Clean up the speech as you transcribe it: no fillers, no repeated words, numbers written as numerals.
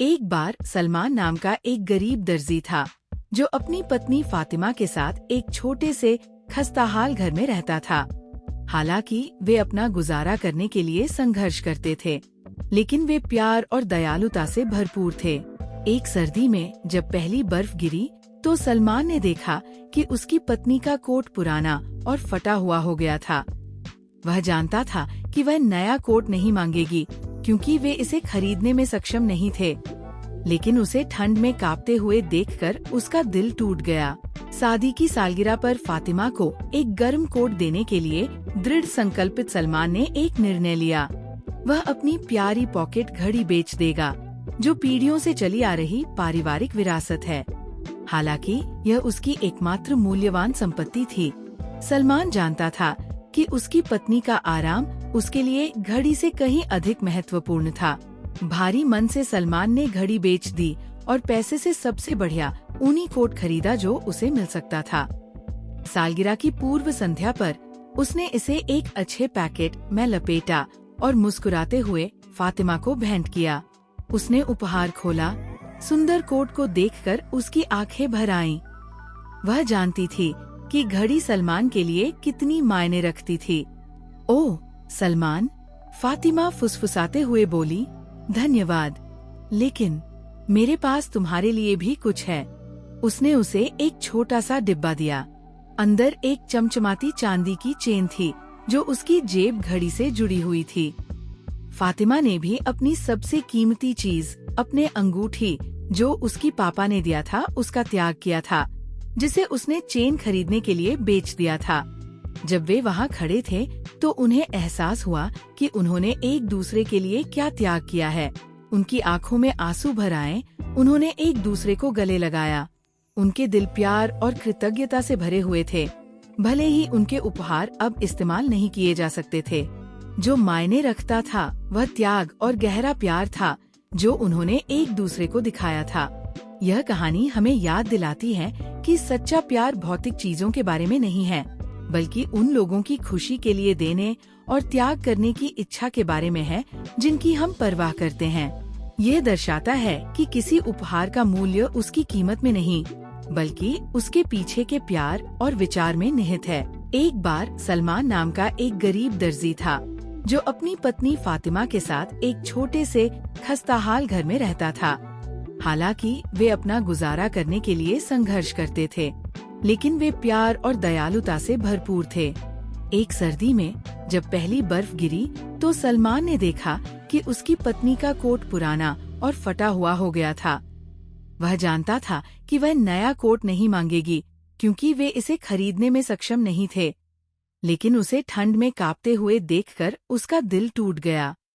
एक बार सलमान नाम का एक गरीब दर्जी था जो अपनी पत्नी फातिमा के साथ एक छोटे से खस्ताहाल घर में रहता था। हालांकि वे अपना गुजारा करने के लिए संघर्ष करते थे, लेकिन वे प्यार और दयालुता से भरपूर थे। एक सर्दी में जब पहली बर्फ गिरी तो सलमान ने देखा कि उसकी पत्नी का कोट पुराना और फटा हुआ हो गया था। वह जानता था कि वह नया कोट नहीं मांगेगी क्योंकि वे इसे खरीदने में सक्षम नहीं थे, लेकिन उसे ठंड में कांपते हुए देखकर उसका दिल टूट गया। शादी की सालगिरह पर फातिमा को एक गर्म कोट देने के लिए दृढ़ संकल्पित सलमान ने एक निर्णय लिया। वह अपनी प्यारी पॉकेट घड़ी बेच देगा, जो पीढ़ियों से चली आ रही पारिवारिक विरासत है। हालांकि यह उसकी एकमात्र मूल्यवान संपत्ति थी। सलमान जानता था कि उसकी पत्नी का आराम उसके लिए घड़ी से कहीं अधिक महत्वपूर्ण था। भारी मन से सलमान ने घड़ी बेच दी और पैसे से सबसे बढ़िया ऊनी कोट खरीदा जो उसे मिल सकता था। सालगिरह की पूर्व संध्या पर उसने इसे एक अच्छे पैकेट में लपेटा और मुस्कुराते हुए फातिमा को भेंट किया। उसने उपहार खोला। सुंदर कोट को देखकर उसकी आंखें भर आईं। वह जानती थी कि घड़ी सलमान के लिए कितनी मायने रखती थी। ओह सलमान, फातिमा फुसफुसाते हुए बोली, धन्यवाद, लेकिन मेरे पास तुम्हारे लिए भी कुछ है। उसने उसे एक छोटा सा डिब्बा दिया। अंदर एक चमचमाती चांदी की चेन थी जो उसकी जेब घड़ी से जुड़ी हुई थी। फातिमा ने भी अपनी सबसे कीमती चीज, अपने अंगूठी जो उसकी पापा ने दिया था, उसका त्याग किया था, जिसे उसने चेन खरीदने के लिए बेच दिया था। जब वे वहाँ खड़े थे तो उन्हें एहसास हुआ कि उन्होंने एक दूसरे के लिए क्या त्याग किया है। उनकी आंखों में आंसू भर आए। उन्होंने एक दूसरे को गले लगाया। उनके दिल प्यार और कृतज्ञता से भरे हुए थे। भले ही उनके उपहार अब इस्तेमाल नहीं किए जा सकते थे, जो मायने रखता था वह त्याग और गहरा प्यार था जो उन्होंने एक दूसरे को दिखाया था। यह कहानी हमें याद दिलाती है कि सच्चा प्यार भौतिक चीजों के बारे में नहीं है, बल्कि उन लोगों की खुशी के लिए देने और त्याग करने की इच्छा के बारे में है जिनकी हम परवाह करते हैं। ये दर्शाता है कि किसी उपहार का मूल्य उसकी कीमत में नहीं, बल्कि उसके पीछे के प्यार और विचार में निहित है। एक बार सलमान नाम का एक गरीब दर्जी था जो अपनी पत्नी फातिमा के साथ एक छोटे से खस्ताहाल घर में रहता था। हालांकि वे अपना गुजारा करने के लिए संघर्ष करते थे, लेकिन वे प्यार और दयालुता से भरपूर थे। एक सर्दी में जब पहली बर्फ गिरी तो सलमान ने देखा कि उसकी पत्नी का कोट पुराना और फटा हुआ हो गया था। वह जानता था कि वह नया कोट नहीं मांगेगी क्योंकि वे इसे खरीदने में सक्षम नहीं थे, लेकिन उसे ठंड में कांपते हुए देखकर उसका दिल टूट गया।